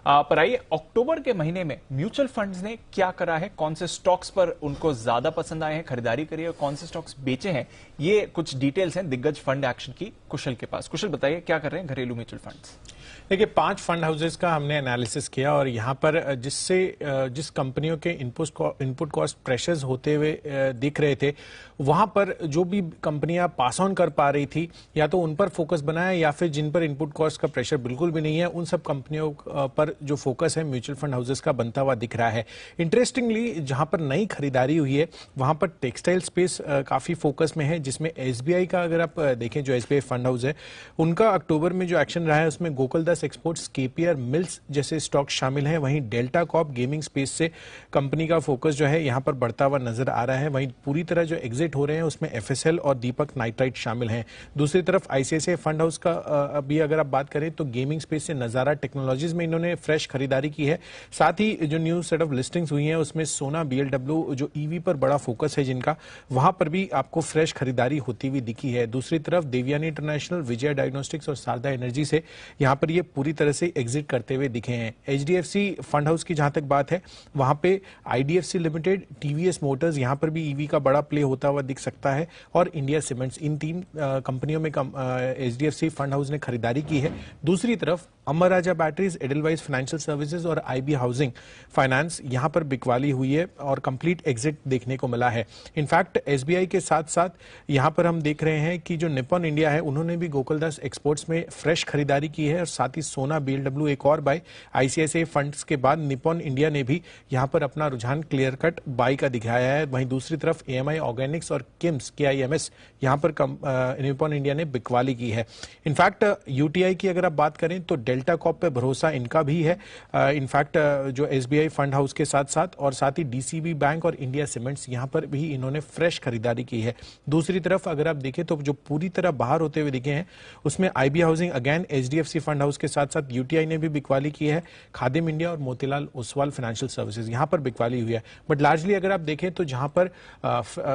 पर आइए अक्टूबर के महीने में म्यूचुअल फंड्स ने क्या करा है, कौन से स्टॉक्स पर उनको ज्यादा पसंद आए हैं, खरीदारी करी है और कौन से स्टॉक्स बेचे हैं, ये कुछ डिटेल्स हैं दिग्गज फंड एक्शन की कुशल के पास। कुशल बताइए क्या कर रहे हैं घरेलू म्यूचुअल फंड्स। देखिए 5 फंड हाउसेस का हमने एनालिसिस किया और यहाँ पर जिस कंपनियों के इनपुट कॉस्ट प्रेशर्स होते हुए दिख रहे थे, वहां पर जो भी कंपनियां पास ऑन कर पा रही थी या तो उन पर फोकस बनाया या फिर जिन पर इनपुट कॉस्ट का प्रेशर बिल्कुल भी नहीं है, उन सब कंपनियों पर जो फोकस है म्यूचुअल फंड हाउसेस का बनता हुआ दिख रहा है। इंटरेस्टिंगली जहां पर नई खरीदारी हुई है वहां पर टेक्सटाइल स्पेस काफी फोकस में है, जिसमें एसबीआई का अगर आप देखें, जो एसबीआई फंड हाउस है, उनका अक्टूबर में जो एक्शन रहा है उसमें गोकुलदास एक्सपोर्ट्स, केपीआर मिल्स जैसे स्टॉक शामिल हैं। वहीं डेल्टा कॉर्प गेमिंग स्पेस से कंपनी का फोकस जो है यहां पर बढ़ता हुआ नजर आ रहा है। वहीं पूरी तरह जो एग्जिट हो रहे हैं उसमें एफएसएल और दीपक नाइट्राइट शामिल हैं। दूसरी तरफ आईसीआईसीआई फंड हाउस का अभी अगर आप बात करें तो गेमिंग स्पेस से नजारा टेक्नोलॉजीज में इन्होंने फ्रेश खरीदारी की है। साथ ही जो न्यू सेट ऑफ लिस्टिंग्स हुई हैं उसमें सोना, बीएलडब्ल्यू जो ईवी पर बड़ा फोकस है जिनका, वहां पर भी आपको फ्रेश खरीदारी होती हुई दिखी है। दूसरी तरफ देवयानी इंटरनेशनल, विजय डायग्नोस्टिक्स और शारदा एनर्जी से यहां पर ये पूरी तरह से एग्जिट करते हुए दिखे हैं। एचडीएफसी फंड हाउस की जहां तक बात है, वहां पे आईडीएफसी लिमिटेड, टीवीएस मोटर्स, यहां पर भी ईवी का बड़ा प्ले होता हुआ दिख सकता है और इंडिया सीमेंट्स, इन 3 कंपनियों में एचडीएफसी फंड हाउस ने खरीदारी की है। दूसरी तरफ अमर राजा बैटरीज, एडलवाइज फाइनेंशियल सर्विसेज और आईबी हाउसिंग फाइनेंस, यहां पर बिकवाली हुई है और कंप्लीट एग्जिट देखने को मिला है। इनफैक्ट एसबीआई के साथ साथ यहां पर हम देख रहे हैं कि जो निप्पॉन इंडिया है उन्होंने भी गोकुलदास एक्सपोर्ट्स में फ्रेश खरीदारी की है और साथ ही सोना, बीएलडब्ल्यू एक और बाय, आईसीआईसीआई फंड्स के बाद निप्पॉन इंडिया ने भी यहां पर अपना रुझान क्लियर कट बाय का दिखाया है। वहीं दूसरी तरफ एएमआई ऑर्गेनिक्स और किम्स केआईएमएस यहां पर निप्पॉन इंडिया ने बिकवाली की है। इनफैक्ट यूटीआई की अगर आप बात करें तो डेल्टा कॉर्प पे भरोसा इनका भी है। इनफैक्ट जो एसबीआई फंड हाउस के साथ साथ ही डीसीबी बैंक और इंडिया सीमेंट्स, यहां पर भी इन्होंने फ्रेश खरीदारी की है। दूसरी तरफ अगर आप देखें तो जो पूरी तरह बाहर होते हुए दिखे हैं उसमें IB housing, again HDFC fund house के साथ साथ यूटीआई ने भी बिकवाली की है। खादिम इंडिया और मोतीलाल ओसवाल फाइनेंशियल सर्विसेज, यहां पर बिकवाली हुई है। बट लार्जली अगर आप देखें तो जहां पर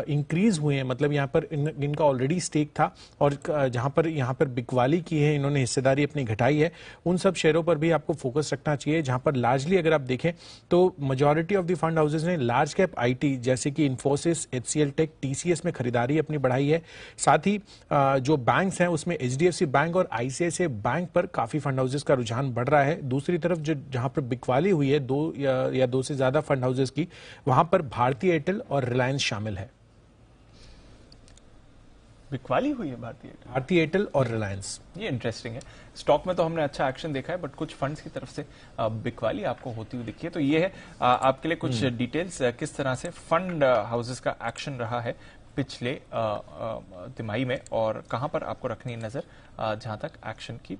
इंक्रीज हुए हैं, मतलब यहां पर इनका ऑलरेडी स्टेक था और जहां पर यहां पर बिकवाली की है, इन्होंने हिस्सेदारी अपनी घटाई है, उन सब शेयरों पर भी आपको फोकस रखना चाहिए। जहां पर लार्जली अगर आप देखें तो majority of the fund houses ने लार्ज कैप आईटी जैसे कि इन्फोसिस, एचसीएल टेक, टीसीएस में खरीदारी अपनी बढ़ाई है। साथ ही जो बैंक्स हैं उसमें एचडीएफसी बैंक और आईसीआईसीआई बैंक पर काफी फंड हाउसेज का रुझान बढ़ रहा है। दूसरी तरफ जहां पर बिकवाली हुई है 2 या 2 से ज्यादा फंड हाउसेज की, वहां पर भारतीय एयरटेल और रिलायंस शामिल है। बिकवाली हुई है भारतीय एयरटेल और रिलायंस। ये इंटरेस्टिंग है। स्टॉक में तो हमने अच्छा एक्शन देखा है बट कुछ फंड्स की तरफ से बिकवाली आपको होती हुई दिखी है। तो ये है आपके लिए कुछ डिटेल्स किस तरह से फंड हाउसेस का एक्शन रहा है पिछले तिमाही में और कहां पर आपको रखनी है नजर जहां तक एक्शन की